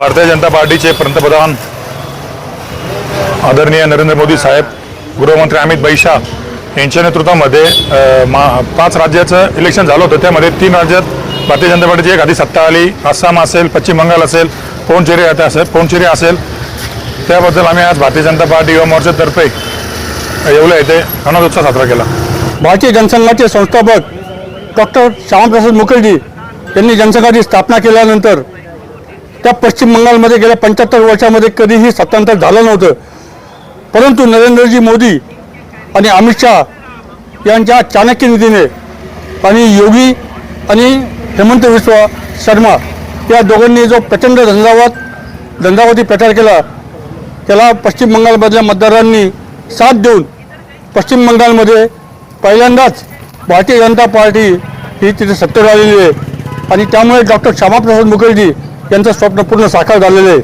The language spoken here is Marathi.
भारतीय जनता पार्टीचे पंतप्रधान आदरणीय नरेंद्र मोदी साहेब, गृहमंत्री अमित भाई शाह यांच्या नेतृत्वामध्ये 5 राज्याचं इलेक्शन झालं होतं। त्यामध्ये 3 राज्यात भारतीय जनता पार्टीची एक आधी सत्ता आली। आसाम असेल, पश्चिम बंगाल असेल, पोंडचेरी असेल। त्याबद्दल आम्ही आज भारतीय जनता पार्टी युवा मोर्चातर्फे येवला येथे अनाथोत्सव साजरा केला। भारतीय जनसंघाचे संस्थापक डॉक्टर श्यामाप्रसाद मुखर्जी यांनी जनसंघाची स्थापना केल्यानंतर त्या पश्चिम बंगालमध्ये गेल्या 75 वर्षामध्ये कधीही सत्तांतर झालं नव्हतं। परंतु नरेंद्रजी मोदी आणि अमित शाह यांच्या चाणक्य नीतीने आणि योगी आणि हेमंत विश्व शर्मा या दोघांनी जो प्रचंड झंझावाती प्रचार केला, त्याला पश्चिम बंगालमधल्या मतदारांनी साथ देऊन पश्चिम बंगालमध्ये पहिल्यांदाच भारतीय जनता पार्टी ही तिथे सत्तेवर आलेली आहे आणि त्यामुळे डॉक्टर श्यामाप्रसाद मुखर्जी यांचं स्वप्न पूर्ण साकार झालेलं आहे।